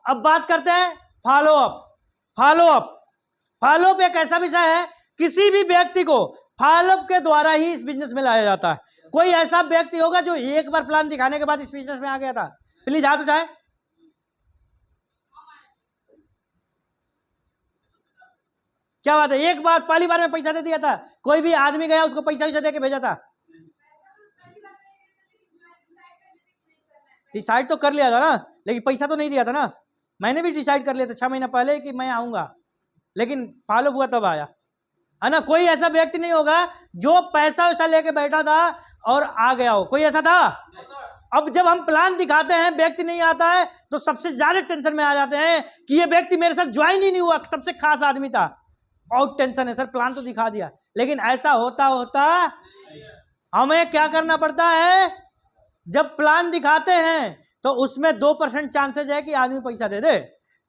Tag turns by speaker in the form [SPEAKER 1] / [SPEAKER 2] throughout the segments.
[SPEAKER 1] अब बात करते हैं follow up. Follow up, follow up एक ऐसा विषय है, किसी भी व्यक्ति को फॉलो अप के द्वारा ही इस बिजनेस में लाया जाता है। कोई ऐसा व्यक्ति होगा जो एक बार प्लान दिखाने के बाद इस बिजनेस में आ गया था? प्लीज हाथ उठाए। क्या बात है, एक बार पहली बार में पैसा दे दिया था? कोई भी आदमी गया उसको पैसा वैसा दे के भेजा था? डिसाइड तो कर लिया था ना, लेकिन पैसा तो नहीं दिया था ना। मैंने भी डिसाइड कर लिया था 6 महीना पहले कि मैं आऊंगा, लेकिन फॉलो हुआ तब आया, है ना। कोई ऐसा व्यक्ति नहीं होगा जो पैसा वैसा लेके बैठा था और आ गया हो, कोई ऐसा था? अब जब हम प्लान दिखाते हैं व्यक्ति नहीं आता है तो सबसे ज्यादा टेंशन में आ जाते हैं कि ये व्यक्ति मेरे साथ ज्वाइन ही नहीं हुआ, सबसे खास आदमी था। बहुत टेंशन है सर, प्लान तो दिखा दिया, लेकिन ऐसा होता होता हमें क्या करना पड़ता है? जब प्लान दिखाते हैं तो उसमें 2% चांसेस है कि आदमी पैसा दे दे।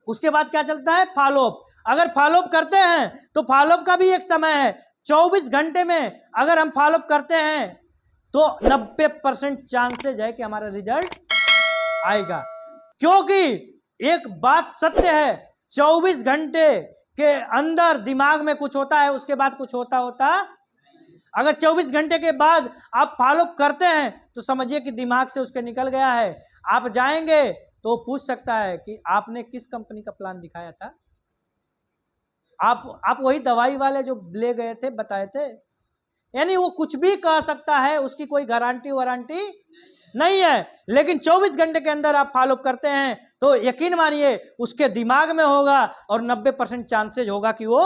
[SPEAKER 1] उसके बाद क्या चलता है? फॉलोअप। अगर फॉलोअप करते हैं तो फॉलोअप का भी एक समय है, 24 घंटे में अगर हम फॉलोअप करते हैं तो 90% चांसेज है कि हमारा रिजल्ट आएगा। क्योंकि एक बात सत्य है, 24 घंटे के अंदर दिमाग में कुछ होता है, उसके बाद कुछ होता अगर 24 घंटे के बाद आप फॉलोअप करते हैं तो समझिए कि दिमाग से उसके निकल गया है। आप जाएंगे तो पूछ सकता है कि आपने किस कंपनी का प्लान दिखाया था? आप वही दवाई वाले जो ले गए थे, बताए थे? यानी वो कुछ भी कह सकता है, उसकी कोई गारंटी वारंटी नहीं है। लेकिन 24 घंटे के अंदर आप फॉलोअप करते हैं तो यकीन मानिए उसके दिमाग में होगा और 90% चांसेज होगा कि वो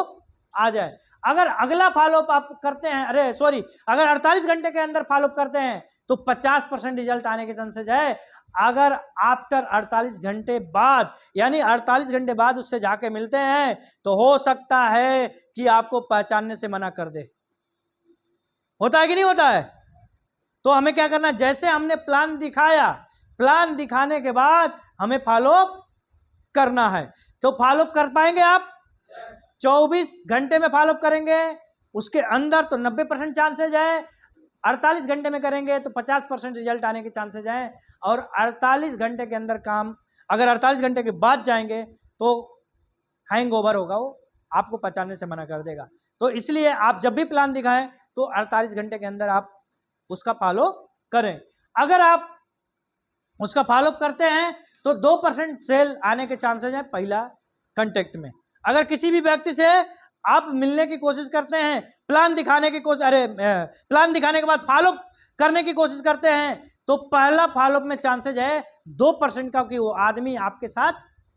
[SPEAKER 1] आ जाए। अगर अगला फॉलोअप आप करते हैं, अगर 48 घंटे के अंदर फॉलोअप करते हैं तो 50% रिजल्ट आने के चांसेज है। अगर आफ्टर 48 घंटे बाद, यानी 48 घंटे बाद उससे जाके मिलते हैं तो हो सकता है कि आपको पहचानने से मना कर दे। होता है कि नहीं होता है? तो हमें क्या करना है? जैसे हमने प्लान दिखाया, प्लान दिखाने के बाद हमें फॉलोअप करना है। तो फॉलोअप कर पाएंगे आप? 24 घंटे में फॉलोअप करेंगे, उसके अंदर तो 90% चांसेज है। 48 घंटे में करेंगे तो 50% रिजल्ट आने के चांसेज हैं। और 48 घंटे के अंदर काम, अगर 48 घंटे के बाद जाएंगे तो हैंगओवर होगा, वो आपको पहचानने से मना कर देगा। तो इसलिए आप जब भी प्लान दिखाएं तो 48 घंटे के अंदर आप उसका फॉलो करें। अगर आप उसका फॉलो करते हैं तो 2% सेल आने के चांसेस हैं पहला कांटेक्ट में। अगर किसी भी व्यक्ति से आप मिलने की कोशिश करते हैं, प्लान दिखाने की कोशिश, प्लान दिखाने के बाद फॉलो करने की कोशिश करते हैं तो पहला फॉलोअप में चांसेज है 2% का कि वो आदमी आपके साथ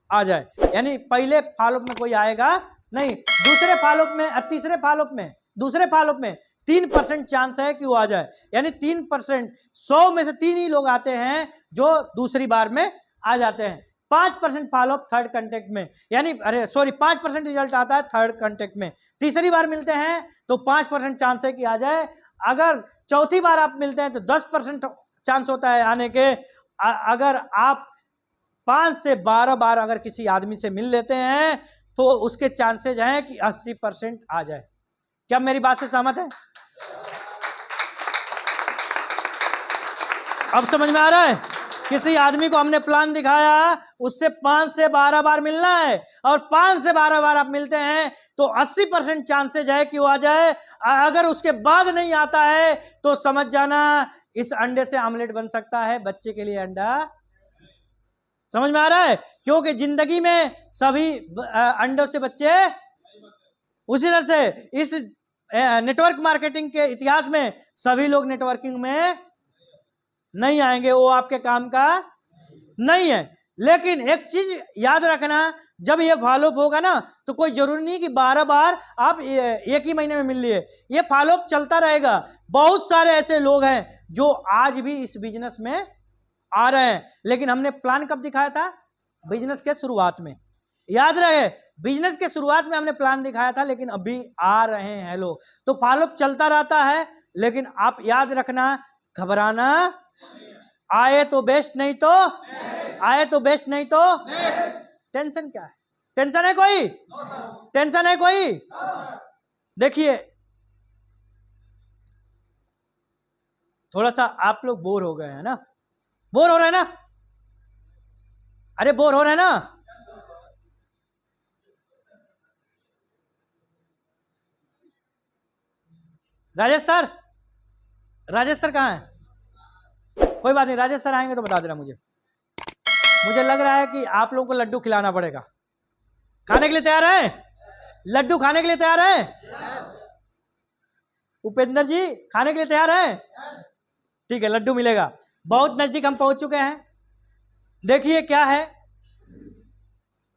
[SPEAKER 1] आ जाए। यानी पहले फॉलोअप में कोई आएगा नहीं, दूसरे फॉलोअप में, तीसरे फॉलोअप में, दूसरे फॉलोअप में 3% चांस है कि वो आ जाए। यानी 3%, 100 में से 3 ही लोग आते हैं जो दूसरी बार में आ जाते हैं। 5% फॉलोअप थर्ड कांटेक्ट में, यानी 5% रिजल्ट आता है थर्ड कांटेक्ट में। तीसरी बार मिलते हैं तो 5% चांस है कि आ जाए। अगर चौथी बार आप मिलते हैं तो 10% चांस होता है आने के। अगर आप 5 से 12 बार अगर किसी आदमी से मिल लेते हैं तो उसके चांसेज हैं कि 80% आ जाए। क्या मेरी बात से सहमत है? अब समझ में आ रहा है? किसी आदमी को हमने प्लान दिखाया, उससे 5 से 12 बार मिलना है और 5 से 12 बार आप मिलते हैं तो 80% चांसेज है कि वो आ जाए। अगर उसके बाद नहीं आता है तो समझ जाना इस अंडे से आमलेट बन सकता है, बच्चे के लिए अंडा। समझ में आ रहा है? क्योंकि जिंदगी में सभी अंडों से बच्चे, उसी तरह से इस नेटवर्क मार्केटिंग के इतिहास में सभी लोग नेटवर्किंग में नहीं आएंगे, वो आपके काम का नहीं है। लेकिन एक चीज याद रखना, जब ये फॉलोअप होगा ना तो कोई जरूरी नहीं कि 12 बार आप एक ही महीने में मिल लिए, ये फॉलोअप चलता रहेगा। बहुत सारे ऐसे लोग हैं जो आज भी इस बिजनेस में आ रहे हैं, लेकिन हमने प्लान कब दिखाया था? बिजनेस के शुरुआत में। याद रहे, बिजनेस के शुरुआत में हमने प्लान दिखाया था, लेकिन अभी आ रहे हैं लोग। तो फॉलोअप चलता रहता है, लेकिन आप याद रखना, घबराना, आए तो बेस्ट, नहीं तो आए तो बेस्ट, नहीं तो टेंशन क्या है? टेंशन है कोई? टेंशन है कोई? देखिए, थोड़ा सा आप लोग बोर हो गए हैं ना? बोर हो रहे हैं ना? अरे बोर हो रहे हैं ना? राजेश सर, राजेश सर कहाँ हैं? कोई बात नहीं, राजेश सर आएंगे तो बता देना मुझे। मुझे लग रहा है कि आप लोगों को लड्डू खिलाना पड़ेगा। खाने के लिए तैयार हैं? लड्डू खाने के लिए तैयार हैं? उपेंद्र जी खाने के लिए तैयार हैं? ठीक है, लड्डू मिलेगा। बहुत नजदीक हम पहुंच चुके हैं। देखिए क्या है,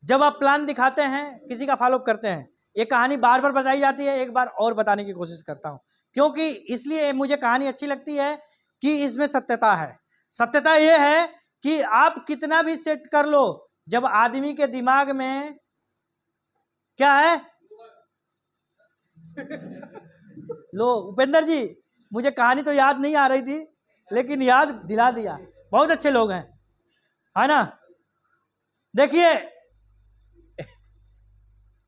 [SPEAKER 1] जब आप प्लान दिखाते हैं, किसी का फॉलोअप करते हैं, ये कहानी बार बार बताई जाती है, एक बार और बताने की कोशिश करता हूं, क्योंकि इसलिए मुझे कहानी अच्छी लगती है कि इसमें सत्यता है। सत्यता ये है कि आप कितना भी सेट कर लो, जब आदमी के दिमाग में क्या है लो उपेंद्र जी, मुझे कहानी तो याद नहीं आ रही थी, लेकिन याद दिला दिया। बहुत अच्छे लोग हैं, है ना। देखिए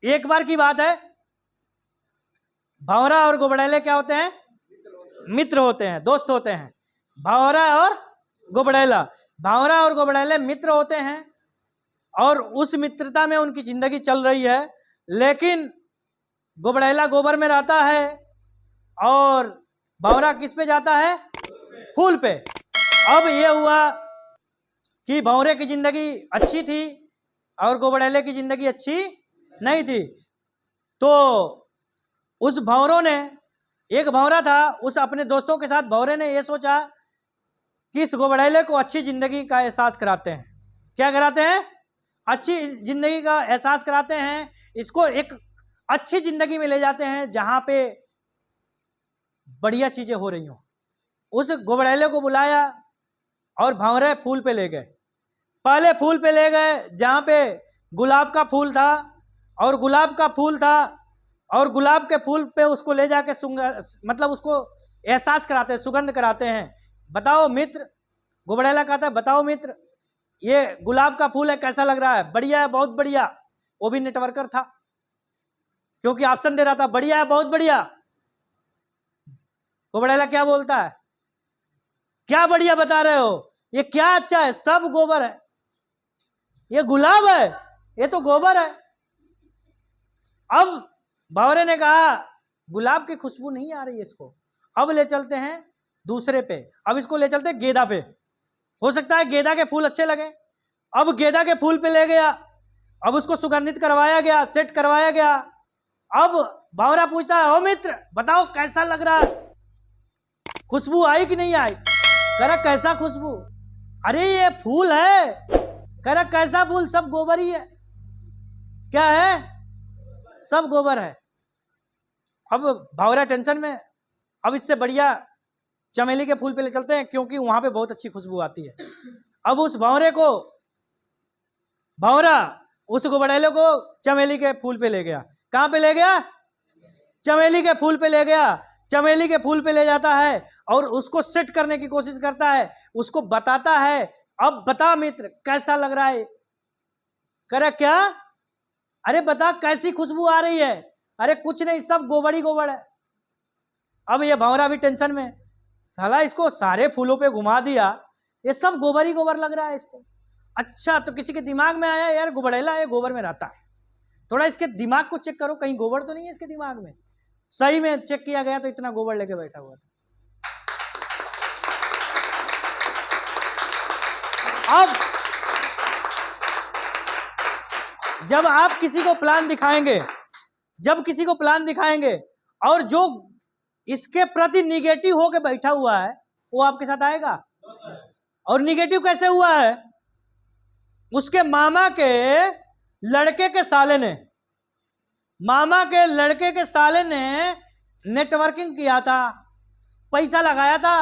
[SPEAKER 1] एक बार की बात है, भंवरा और गुबड़ैले क्या होते हैं? मित्र होते हैं, दोस्त होते हैं। भंवरा और गुबड़ैला, भंवरा और गुबड़ैले मित्र होते हैं और उस मित्रता में उनकी जिंदगी चल रही है। लेकिन गुबड़ैला गोबर में रहता है और भंवरा किस पे जाता है? फूल पे। अब ये हुआ कि भंवरे की जिंदगी अच्छी थी और गुबड़ैले की जिंदगी अच्छी नहीं थी। तो उस भंवरों ने, एक भंवरा था, उस अपने दोस्तों के साथ भंवरे ने ये सोचा कि इस गुबड़ैले को अच्छी जिंदगी का एहसास कराते हैं। क्या कराते हैं? अच्छी जिंदगी का एहसास कराते हैं। इसको एक अच्छी जिंदगी में ले जाते हैं जहां पे बढ़िया चीजें हो रही हो। उस गुबड़ैले को बुलाया और भंवरे फूल पे ले गए। पहले फूल पे ले गए जहां पे गुलाब का फूल था, और गुलाब का फूल था, और गुलाब के फूल पे उसको ले जाके मतलब उसको एहसास कराते हैं, सुगंध कराते हैं। बताओ मित्र, गुबड़ैला कहता है बताओ मित्र, ये गुलाब का फूल है, कैसा लग रहा है? बढ़िया है, बहुत बढ़िया। वो भी नेटवर्कर था, क्योंकि ऑप्शन दे रहा था, बढ़िया है, बहुत बढ़िया। गुबड़ैला क्या बोलता है? क्या बढ़िया बता रहे हो? ये क्या अच्छा है? सब गोबर है। ये गुलाब है, ये तो गोबर है। अब भंवरे ने कहा गुलाब की खुशबू नहीं आ रही है इसको, अब ले चलते हैं दूसरे पे। अब इसको ले चलते हैं गेंदा पे, हो सकता है गेंदा के फूल अच्छे लगे। अब गेंदा के फूल पे ले गया, अब उसको सुगंधित करवाया गया, सेट करवाया गया। अब भंवरा पूछता है, ओ मित्र बताओ कैसा लग रहा है? खुशबू आई कि नहीं आई? कह रहा कैसा खुशबू? अरे ये फूल है। कह रहा कैसा फूल? सब गोबर ही है। क्या है? सब गोबर है। अब भंवरा टेंशन में, अब इससे बढ़िया चमेली के फूल पे ले चलते हैं, क्योंकि वहां पे बहुत अच्छी खुशबू आती है। अब उस भंवरे को, भंवरा उस गुबड़ैले को चमेली के फूल पे ले गया। कहां पे ले गया? चमेली के फूल पे ले गया। चमेली के फूल पे ले जाता है और उसको सेट करने की कोशिश करता है, उसको बताता है, अब बता मित्र कैसा लग रहा है? करे क्या? अरे बता कैसी खुशबू आ रही है? अरे कुछ नहीं, सब गोबर ही गोबर है। अब ये भंवरा भी टेंशन में, साला इसको सारे फूलों पे घुमा दिया, ये सब गोबर ही गोबर लग रहा है इसको। अच्छा, तो किसी के दिमाग में आया यार गुबड़ैला ये गोबर में रहता है, थोड़ा इसके दिमाग को चेक करो, कहीं गोबर तो नहीं है इसके दिमाग में। सही में चेक किया गया तो इतना गोबर लेके बैठा हुआ था। अब जब आप किसी को प्लान दिखाएंगे, जब किसी को प्लान दिखाएंगे और जो इसके प्रति निगेटिव होके बैठा हुआ है वो आपके साथ आएगा। और निगेटिव कैसे हुआ है? उसके मामा के लड़के के साले ने, मामा के लड़के के साले ने नेटवर्किंग किया था, पैसा लगाया था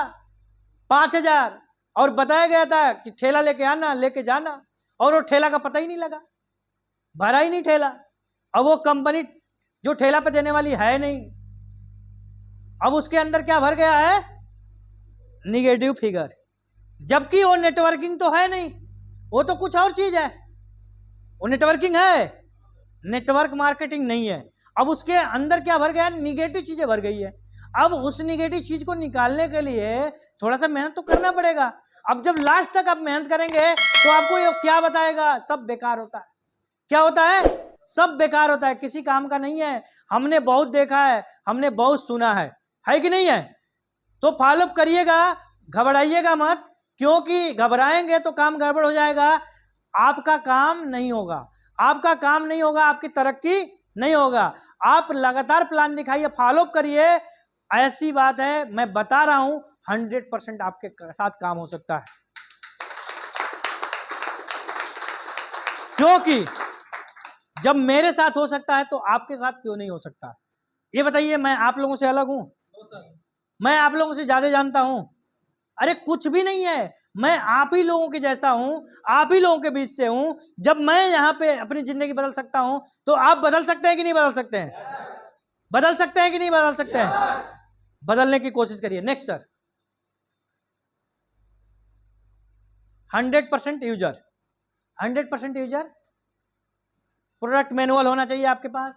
[SPEAKER 1] 5,000 और बताया गया था कि ठेला लेके आना, लेके जाना, और वो ठेला का पता ही नहीं लगा, भरा ही नहीं ठेला। अब वो कंपनी जो ठेला पे देने वाली है नहीं, अब उसके अंदर क्या भर गया है? Negative figure. जबकि वो नेटवर्किंग तो है नहीं, वो तो कुछ और चीज है। वो नेटवर्किंग है, नेटवर्क मार्केटिंग नहीं है। अब उसके अंदर क्या भर गया? निगेटिव चीजें भर गई है। अब उस निगेटिव चीज को निकालने के लिए थोड़ा सा मेहनत तो करना पड़ेगा। अब जब लास्ट तक आप मेहनत करेंगे तो आपको ये क्या बताएगा? सब बेकार होता है। क्या होता है? सब बेकार होता है, किसी काम का नहीं है। हमने बहुत देखा है, हमने बहुत सुना है। है कि नहीं है? तो फॉलोअप करिएगा, घबराइएगा मत, क्योंकि घबराएंगे तो काम गड़बड़ हो जाएगा, आपका काम नहीं होगा, आपका काम नहीं होगा, आपकी तरक्की नहीं होगा। आप लगातार प्लान दिखाइए, फॉलोअप करिए। ऐसी बात है, मैं बता रहा हूं 100% आपके साथ काम हो सकता है, क्योंकि जब मेरे साथ हो सकता है तो आपके साथ क्यों नहीं हो सकता? ये बताइए, मैं आप लोगों से अलग हूं? मैं आप लोगों से ज्यादा जानता हूं? अरे कुछ भी नहीं है, मैं आप ही लोगों के जैसा हूं, आप ही लोगों के बीच से हूं। जब मैं यहां पे अपनी जिंदगी बदल सकता हूं, तो आप बदल सकते हैं कि नहीं बदल सकते हैं? बदल सकते हैं कि नहीं बदल सकते हैं? बदलने की कोशिश करिए। Next sir, 100% user, 100% user. Product manual होना चाहिए आपके पास,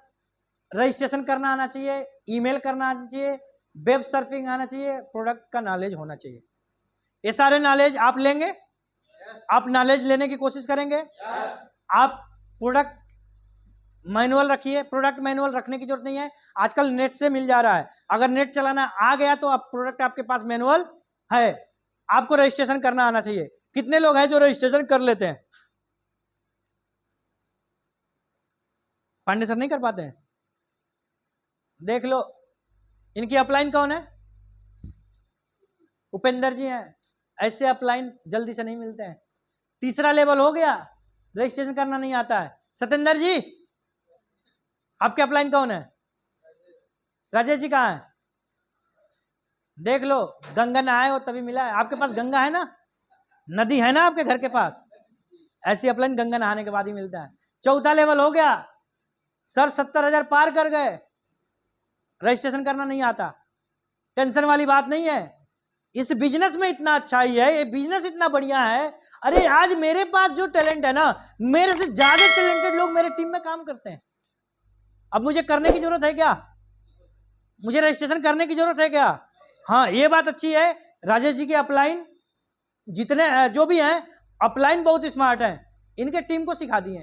[SPEAKER 1] रजिस्ट्रेशन करना आना चाहिए, ईमेल करना आना चाहिए, वेब सर्फिंग आना चाहिए, प्रोडक्ट का नॉलेज होना चाहिए। ये सारे नॉलेज आप लेंगे? आप नॉलेज लेने की कोशिश करेंगे? आप प्रोडक्ट मैनुअल रखिए। प्रोडक्ट मैनुअल रखने की जरूरत नहीं है, आजकल नेट से मिल जा रहा है। अगर नेट चलाना आ गया तो आप प्रोडक्ट आपके पास मैनुअल है। आपको रजिस्ट्रेशन करना आना चाहिए। कितने लोग हैं जो रजिस्ट्रेशन कर लेते हैं? पांडे सर नहीं कर पाते हैं? देख लो, इनकी अपलाइन कौन है? उपेंद्र जी हैं। ऐसे अपलाइन जल्दी से नहीं मिलते हैं। तीसरा लेवल हो गया, रजिस्ट्रेशन करना नहीं आता है। सतेंद्र जी, आपके अपलाइन कौन है? राजेश जी कहाँ है? देख लो, गंगा नहाए हो तभी मिला है। आपके पास गंगा है ना, नदी है ना आपके घर के पास? ऐसी अपलाइन गंगा नहाने के बाद ही मिलता है। चौथा लेवल हो गया, सर 70,000 पार कर गए, रजिस्ट्रेशन करना नहीं आता। टेंशन वाली बात नहीं है, इस बिजनेस में इतना अच्छा ही है, ये बिजनेस इतना बढ़िया है। अरे आज मेरे पास जो टैलेंट है ना, मेरे से ज्यादा टैलेंटेड लोग मेरे टीम में काम करते हैं। अब मुझे करने की जरूरत है क्या? मुझे रजिस्ट्रेशन करने की जरूरत है क्या? हाँ, ये बात अच्छी है। राजेश जी के अपलाइन जितने जो भी हैं, अपलाइन बहुत स्मार्ट हैं, इनके टीम को सिखा दिए।